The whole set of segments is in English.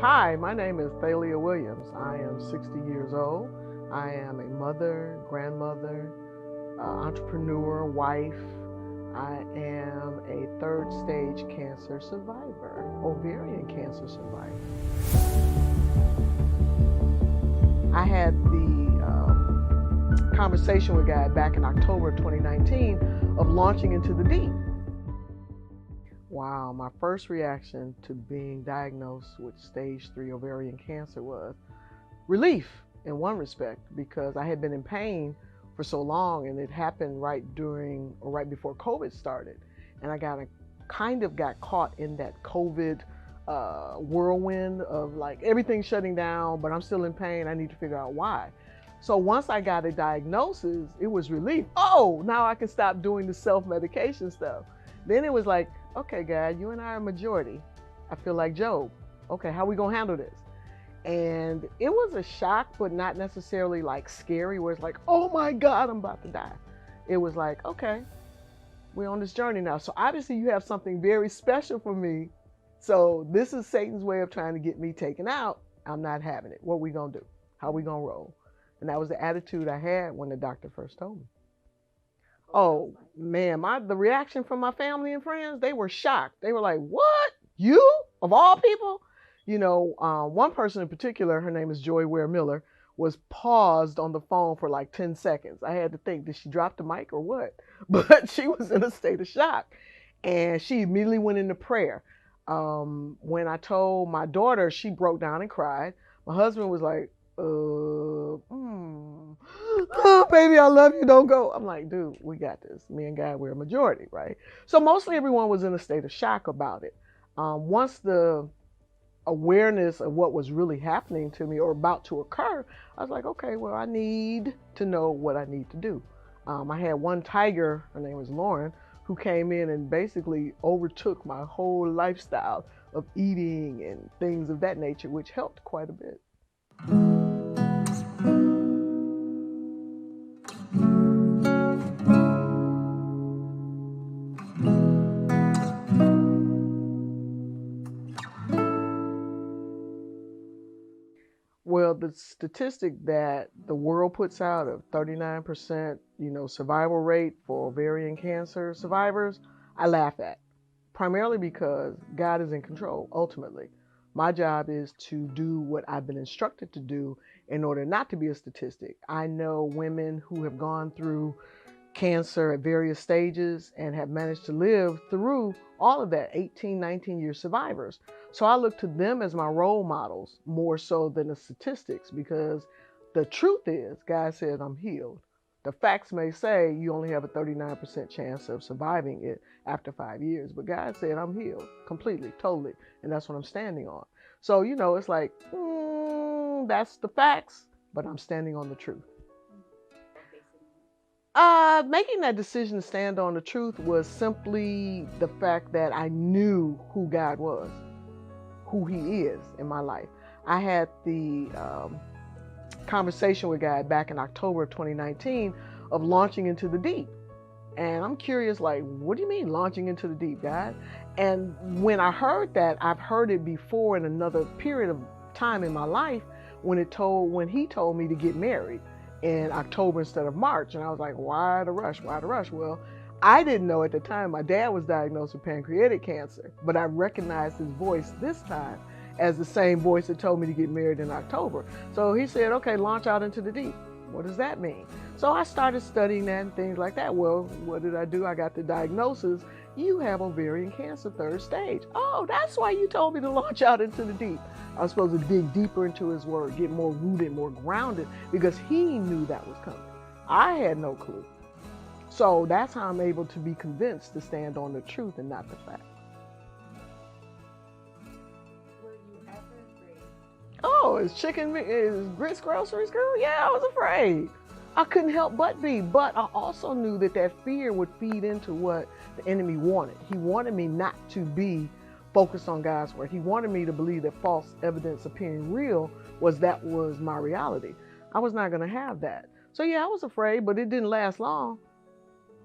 Hi, my name is Thalia Williams. I am 60 years old. I am a mother, grandmother, entrepreneur, wife. I am a third stage cancer survivor, ovarian cancer survivor. I had the conversation with God back in October 2019 of launching into the deep. Wow, my first reaction to being diagnosed with stage 3 ovarian cancer was relief in one respect, because I had been in pain for so long, and it happened right before COVID started. And I got caught in that COVID whirlwind of like everything shutting down, but I'm still in pain. I need to figure out why. So once I got a diagnosis, it was relief. Oh, now I can stop doing the self-medication stuff. Then it was like, okay, God, you and I are majority. I feel like Job. Okay, how are we gonna handle this? And it was a shock, but not necessarily like scary, where it's like, oh my God, I'm about to die. It was like, okay, we're on this journey now. So obviously you have something very special for me. So this is Satan's way of trying to get me taken out. I'm not having it. What we gonna do? How we gonna roll? And that was the attitude I had when the doctor first told me. Oh man, the reaction from my family and friends, they were shocked. They were like, what? You? Of all people? You know, one person in particular, her name is Joy Ware Miller, was paused on the phone for like 10 seconds. I had to think, did she drop the mic or what? But she was in a state of shock. And she immediately went into prayer. When I told my daughter, she broke down and cried. My husband was like, oh, baby, I love you, don't go. I'm like, dude, we got this. Me and God, we're a majority, right? So mostly everyone was in a state of shock about it. Once the awareness of what was really happening to me or about to occur, I was like, okay, well, I need to know what I need to do. I had one tiger, her name was Lauren, who came in and basically overtook my whole lifestyle of eating and things of that nature, which helped quite a bit. Well, the statistic that the world puts out of 39%, survival rate for ovarian cancer survivors, I laugh at, primarily because God is in control, ultimately. My job is to do what I've been instructed to do in order not to be a statistic. I know women who have gone through cancer at various stages and have managed to live through all of that, 18, 19-year survivors. So I look to them as my role models more so than the statistics, because the truth is, God said I'm healed. The facts may say you only have a 39% chance of surviving it after 5 years, but God said I'm healed completely, totally, and that's what I'm standing on. So, it's like, that's the facts, but I'm standing on the truth. Making that decision to stand on the truth was simply the fact that I knew who God was, who He is in my life. I had the conversation with God back in October of 2019 of launching into the deep. And I'm curious, like, what do you mean launching into the deep, God? And when I heard that, I've heard it before in another period of time in my life when He told me to get married in October instead of March. And I was like, why the rush? Why the rush? Well, I didn't know at the time my dad was diagnosed with pancreatic cancer, but I recognized his voice this time as the same voice that told me to get married in October. So he said, okay, launch out into the deep. What does that mean? So I started studying that and things like that. Well, what did I do? I got the diagnosis. You have ovarian cancer, third stage. Oh, that's why you told me to launch out into the deep. I was supposed to dig deeper into His word, get more rooted, more grounded, because He knew that was coming. I had no clue. So that's how I'm able to be convinced to stand on the truth and not the fact. Were you ever afraid? Oh, is grits groceries, girl? Yeah, I was afraid. I couldn't help but be, but I also knew that fear would feed into what the enemy wanted. He wanted me not to be focused on God's word. He wanted me to believe that false evidence appearing real was my reality. I was not going to have that. So yeah, I was afraid, but it didn't last long.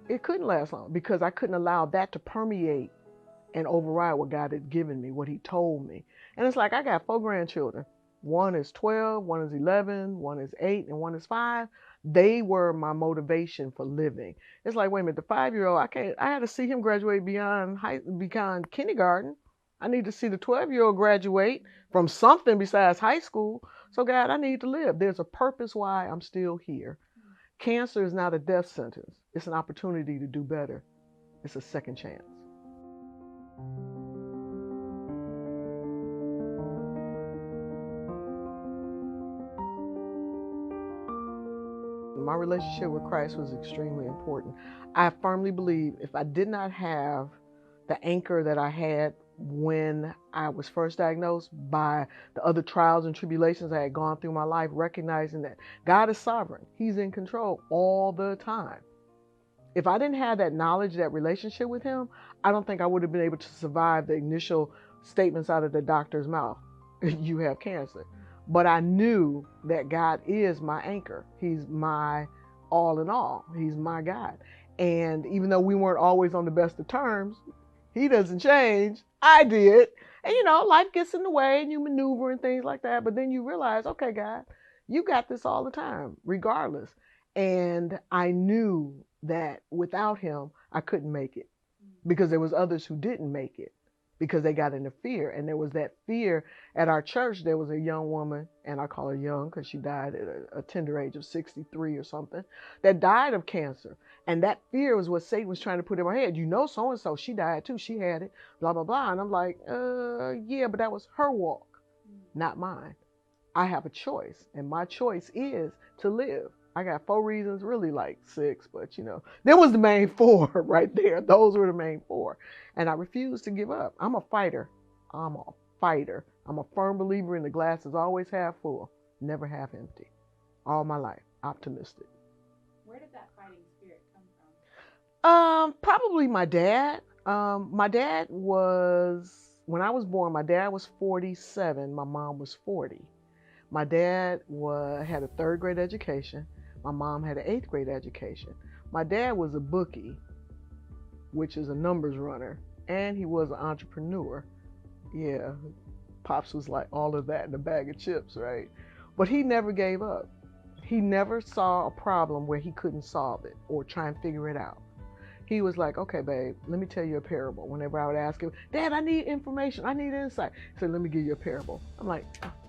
It couldn't last long because I couldn't allow that to permeate and override what God had given me, what He told me. And it's like, I got 4 grandchildren. One is 12, one is 11, one is 8, and one is 5. They were my motivation for living. It's like, wait a minute, the 5-year-old, I had to see him graduate beyond kindergarten. I need to see the 12-year-old graduate from something besides high school. So God, I need to live. There's a purpose why I'm still here. Cancer is not a death sentence. It's an opportunity to do better. It's a second chance. My relationship with Christ was extremely important. I firmly believe if I did not have the anchor that I had when I was first diagnosed, by the other trials and tribulations I had gone through my life, recognizing that God is sovereign. He's in control all the time. If I didn't have that knowledge, that relationship with him, I don't think I would have been able to survive the initial statements out of the doctor's mouth. You have cancer. But I knew that God is my anchor. He's my all in all. He's my God. And even though we weren't always on the best of terms, he doesn't change. I did. And life gets in the way and you maneuver and things like that. But then you realize, okay, God, you got this all the time, regardless. And I knew that without him, I couldn't make it, because there was others who didn't make it because they got into fear. And there was that fear at our church. There was a young woman, and I call her young because she died at a tender age of 63 or something, that died of cancer. And that fear was what Satan was trying to put in my head. So-and-so, she died too. She had it, blah, blah, blah. And I'm like, yeah, but that was her walk, not mine. I have a choice, and my choice is to live. I got 4 reasons, really like 6, but there was the main 4 right there. Those were the main 4. And I refuse to give up. I'm a fighter. I'm a firm believer in the glass is always half full, never half empty. All my life, optimistic. Where did that fighting spirit come from? Probably my dad. My dad was, when I was born, my dad was 47. My mom was 40. My dad had a 3rd grade education. My mom had an 8th grade education. My dad was a bookie, which is a numbers runner, and he was an entrepreneur. Yeah, Pops was like all of that in a bag of chips, right? But he never gave up. He never saw a problem where he couldn't solve it or try and figure it out. He was like, okay, babe, let me tell you a parable. Whenever I would ask him, Dad, I need information, I need insight. He said, let me give you a parable. I'm like,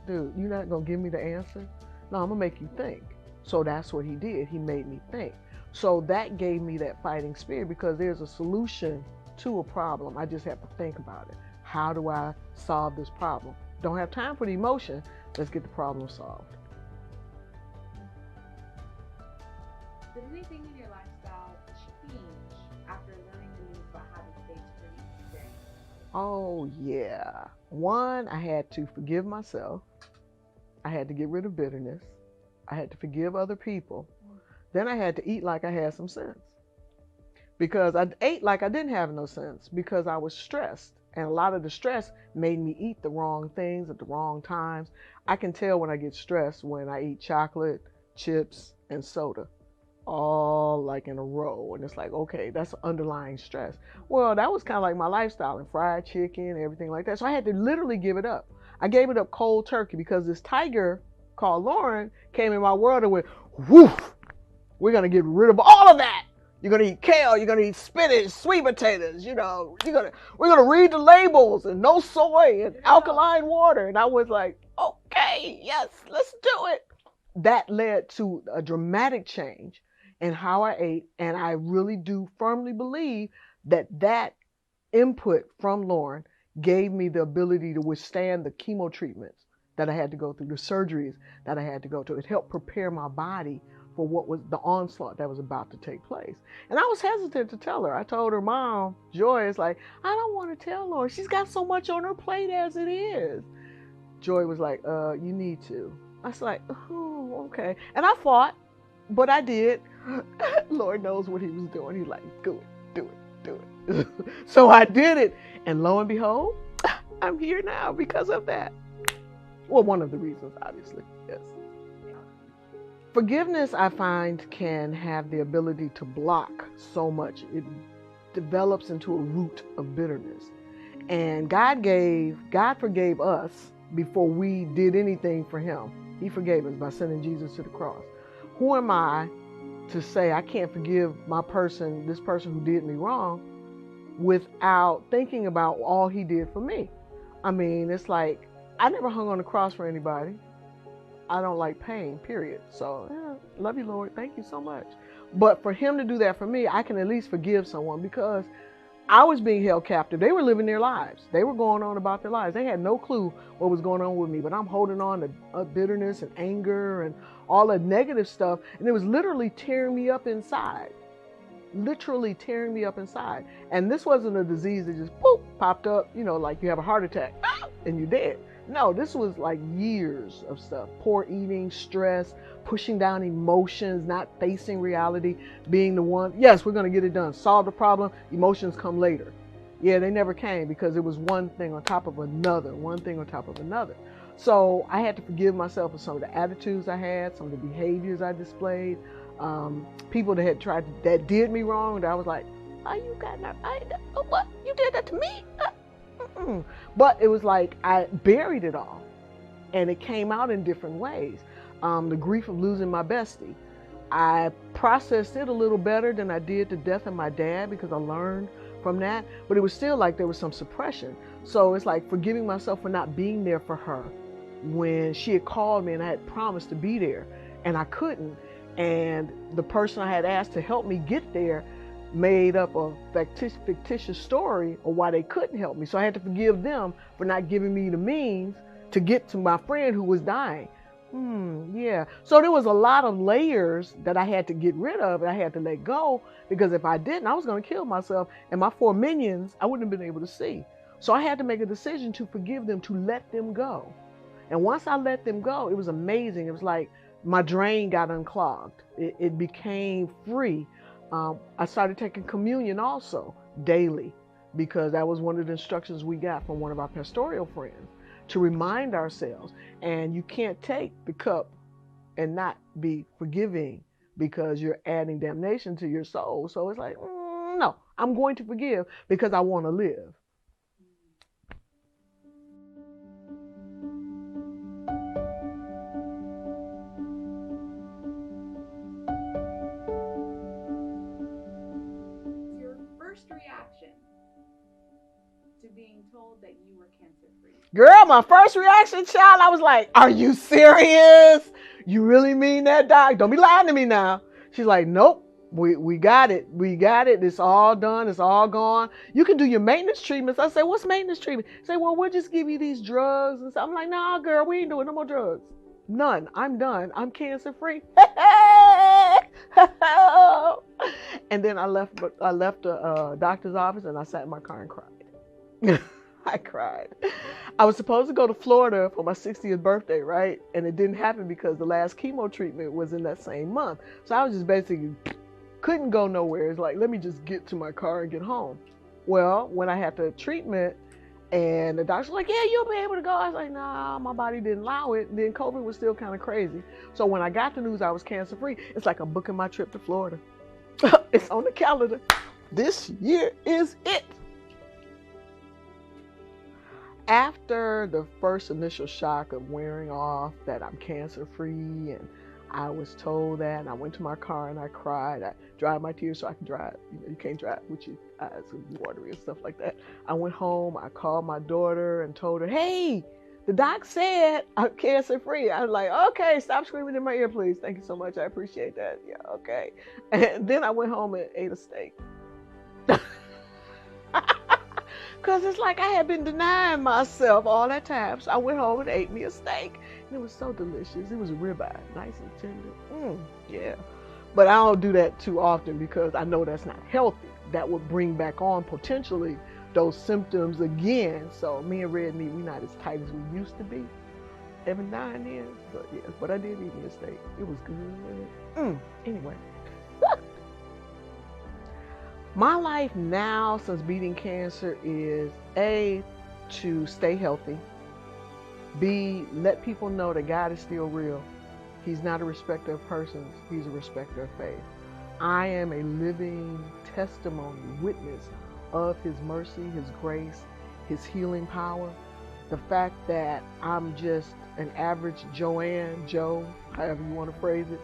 dude, you're not gonna give me the answer? No, I'm gonna make you think. So that's what he did. He made me think. So that gave me that fighting spirit, because there's a solution to a problem. I just have to think about it. How do I solve this problem? Don't have time for the emotion. Let's get the problem solved. Did anything in your lifestyle change after learning the news about having stage 3 experience? Oh, yeah. 1, I had to forgive myself. I had to get rid of bitterness. I had to forgive other people. Then I had to eat like I had some sense. Because I ate like I didn't have no sense, because I was stressed. And a lot of the stress made me eat the wrong things at the wrong times. I can tell when I get stressed when I eat chocolate, chips, and soda, all like in a row. And it's like, okay, that's underlying stress. Well, that was kind of like my lifestyle, and fried chicken and everything like that. So I had to literally give it up. I gave it up cold turkey, because this tiger called Lauren came in my world and went, woof, we're going to get rid of all of that. You're going to eat kale, you're going to eat spinach, sweet potatoes, we're going to read the labels, and no soy and alkaline water. And I was like, okay, yes, let's do it. That led to a dramatic change in how I ate. And I really do firmly believe that input from Lauren gave me the ability to withstand the chemo treatments that I had to go through, the surgeries that I had to go through. It helped prepare my body for what was the onslaught that was about to take place. And I was hesitant to tell her. I told her mom, Joy, is like, I don't want to tell Lauren. She's got so much on her plate as it is. Joy was like, you need to. I was like, oh, okay. And I fought, but I did. Lord knows what he was doing. He's like, do it. So I did it. And lo and behold, I'm here now because of that. Well, one of the reasons, obviously, yes. Forgiveness, I find, can have the ability to block so much. It develops into a root of bitterness. And God forgave us before we did anything for him. He forgave us by sending Jesus to the cross. Who am I to say I can't forgive this person who did me wrong, without thinking about all he did for me? I mean, it's like, I never hung on the cross for anybody. I don't like pain, period. So, love you, Lord. Thank you so much. But for him to do that for me, I can at least forgive someone, because I was being held captive. They were living their lives. They were going on about their lives. They had no clue what was going on with me, but I'm holding on to bitterness and anger and all the negative stuff. And it was literally tearing me up inside. Literally tearing me up inside. And this wasn't a disease that just popped up, like you have a heart attack and you're dead. No, this was like years of stuff. Poor eating, stress, pushing down emotions, not facing reality, being the one, yes, we're going to get it done. Solve the problem. Emotions come later. Yeah, they never came, because it was one thing on top of another, one thing on top of another. So I had to forgive myself for some of the attitudes I had, some of the behaviors I displayed, people that did me wrong, that I was like, oh, you got no, what? You did that to me? But it was like I buried it all, and it came out in different ways. The grief of losing my bestie, I processed it a little better than I did the death of my dad, because I learned from that, but it was still like there was some suppression. So it's like forgiving myself for not being there for her when she had called me and I had promised to be there and I couldn't. And the person I had asked to help me get there made up a fictitious story of why they couldn't help me. So I had to forgive them for not giving me the means to get to my friend who was dying. Yeah. So there was a lot of layers that I had to get rid of, and I had to let go, because if I didn't, I was going to kill myself, and my 4 minions, I wouldn't have been able to see. So I had to make a decision to forgive them, to let them go. And once I let them go, it was amazing. It was like my drain got unclogged. It became free. I started taking communion also daily, because that was one of the instructions we got from one of our pastoral friends, to remind ourselves. And you can't take the cup and not be forgiving, because you're adding damnation to your soul. So it's like, no, I'm going to forgive because I want to live. Your first reaction to being told that you were cancer-free? Girl, my first reaction, child, I was like, are you serious? You really mean that, doc? Don't be lying to me now. She's like, nope, we got it. We got it. It's all done. It's all gone. You can do your maintenance treatments. I say, what's maintenance treatment? Say, well, we'll just give you these drugs. And so I'm like, nah, girl, we ain't doing no more drugs. None. I'm done. I'm cancer-free. And then I left the doctor's office, and I sat in my car and cried. I cried. I was supposed to go to Florida for my 60th birthday, right? And it didn't happen because the last chemo treatment was in that same month. So I was just basically couldn't go nowhere. It's like, let me just get to my car and get home. Well, when I had the treatment and the doctor's like, yeah, you'll be able to go. I was like, nah, my body didn't allow it. And then COVID was still kind of crazy. So when I got the news I was cancer-free, it's like I'm booking my trip to Florida. It's on the calendar. This year is it. After the first initial shock of wearing off that I'm cancer-free, and I was told that, and I went to my car and I cried. I dried my tears so I could drive. You can't drive with your eyes watery and stuff like that. I went home. I called my daughter and told her, hey, the doc said I'm cancer-free. I was like, okay, stop screaming in my ear, please. Thank you so much. I appreciate that. Yeah, okay. And then I went home and ate a steak. Because it's like I had been denying myself all that time. So I went home and ate me a steak. And it was so delicious. It was a ribeye, nice and tender. Yeah. But I don't do that too often because I know that's not healthy. That would bring back on potentially those symptoms again. So me and red meat, we're not as tight as we used to be every now and then. But yeah, but I did eat me a steak. It was good. Anyway. My life now since beating cancer is A, to stay healthy. B, let people know that God is still real. He's not a respecter of persons. He's a respecter of faith. I am a living testimony, witness of His mercy, His grace, his healing power, the fact that I'm just an average Joanne, Joe, however you want to phrase it,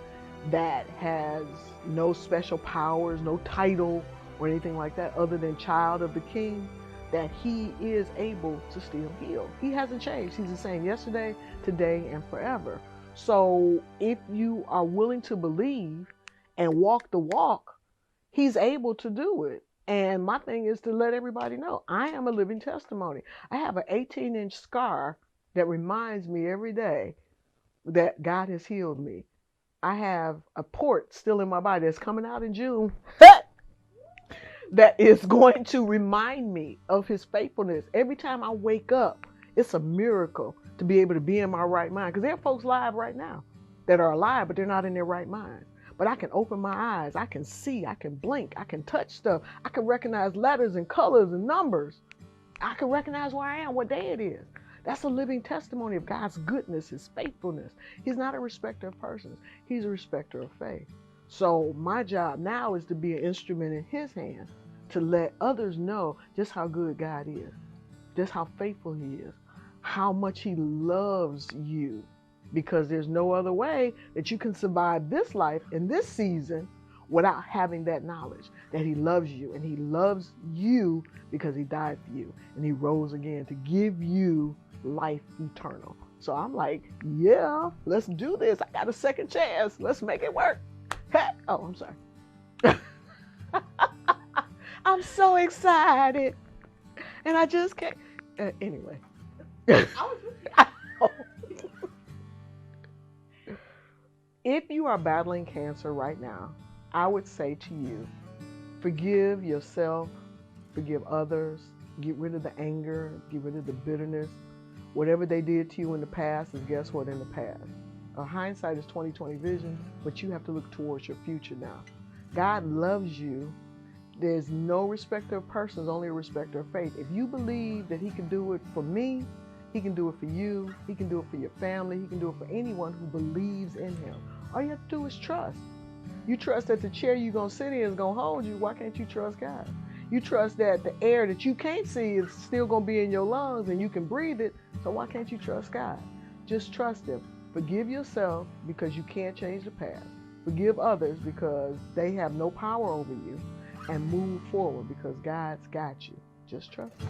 that has no special powers, no title or anything like that other than child of the King, that he is able to still heal. He hasn't changed. He's the same yesterday, today, and forever. So if you are willing to believe and walk the walk, he's able to do it. And my thing is to let everybody know I am a living testimony. I have an 18-inch scar that reminds me every day that God has healed me. I have a port still in my body that's coming out in June that is going to remind me of his faithfulness. Every time I wake up, it's a miracle to be able to be in my right mind. Because there are folks live right now that are alive, but they're not in their right mind. But I can open my eyes, I can see, I can blink, I can touch stuff, I can recognize letters and colors and numbers. I can recognize where I am, what day it is. That's a living testimony of God's goodness, his faithfulness. He's not a respecter of persons. He's a respecter of faith. So my job now is to be an instrument in his hand to let others know just how good God is, just how faithful he is, how much he loves you. Because there's no other way that you can survive this life in this season without having that knowledge that he loves you, and he loves you because he died for you and he rose again to give you life eternal. So I'm like, yeah, let's do this. I got a second chance. Let's make it work. Oh, I'm sorry. I'm so excited. And I just can't. Anyway. I was If you are battling cancer right now, I would say to you, forgive yourself, forgive others, get rid of the anger, get rid of the bitterness. Whatever they did to you in the past is, guess what, in the past. Hindsight is 20/20 vision, but you have to look towards your future now. God loves you. There's no respecter of persons, only a respecter of faith. If you believe that he can do it for me, he can do it for you, he can do it for your family, he can do it for anyone who believes in him. All you have to do is trust. You trust that the chair you're going to sit in is going to hold you. Why can't you trust God? You trust that the air that you can't see is still going to be in your lungs and you can breathe it. So why can't you trust God? Just trust him. Forgive yourself because you can't change the past. Forgive others because they have no power over you. And move forward because God's got you. Just trust him.